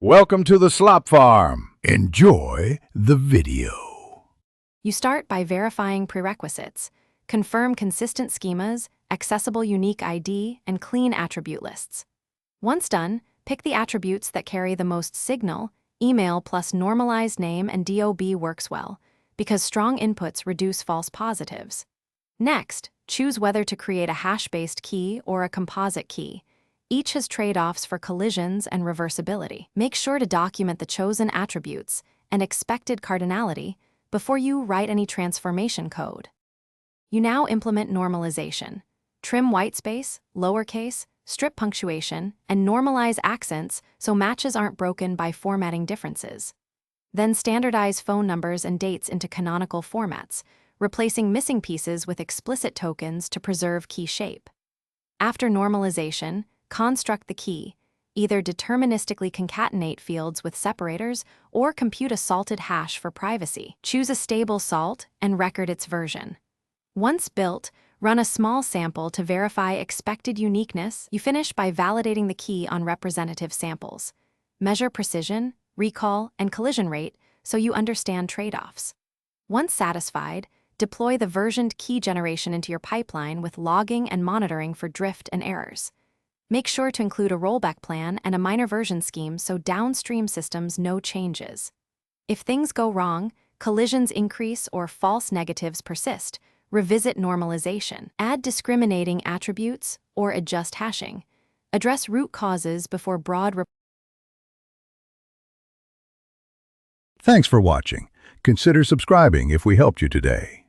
Welcome to the Slop Farm. Enjoy the video. You start by verifying prerequisites. Confirm consistent schemas, accessible unique ID, and clean attribute lists. Once done, pick the attributes that carry the most signal. Email plus normalized name and DOB works well, because strong inputs reduce false positives. Next, choose whether to create a hash-based key or a composite key. Each has trade-offs for collisions and reversibility. Make sure to document the chosen attributes and expected cardinality before you write any transformation code. You now implement normalization. Trim whitespace, lowercase, strip punctuation, and normalize accents so matches aren't broken by formatting differences. Then standardize phone numbers and dates into canonical formats, replacing missing pieces with explicit tokens to preserve key shape. After normalization, construct the key. Either deterministically concatenate fields with separators or compute a salted hash for privacy. Choose a stable salt and record its version. Once built, run a small sample to verify expected uniqueness. You finish by validating the key on representative samples. Measure precision, recall, and collision rate so you understand trade-offs. Once satisfied, deploy the versioned key generation into your pipeline with logging and monitoring for drift and errors. Make sure to include a rollback plan and a minor version scheme so downstream systems know changes. If things go wrong, collisions increase or false negatives persist, revisit normalization. Add discriminating attributes or adjust hashing. Address root causes before broad. Thanks for watching. Consider subscribing if we helped you today.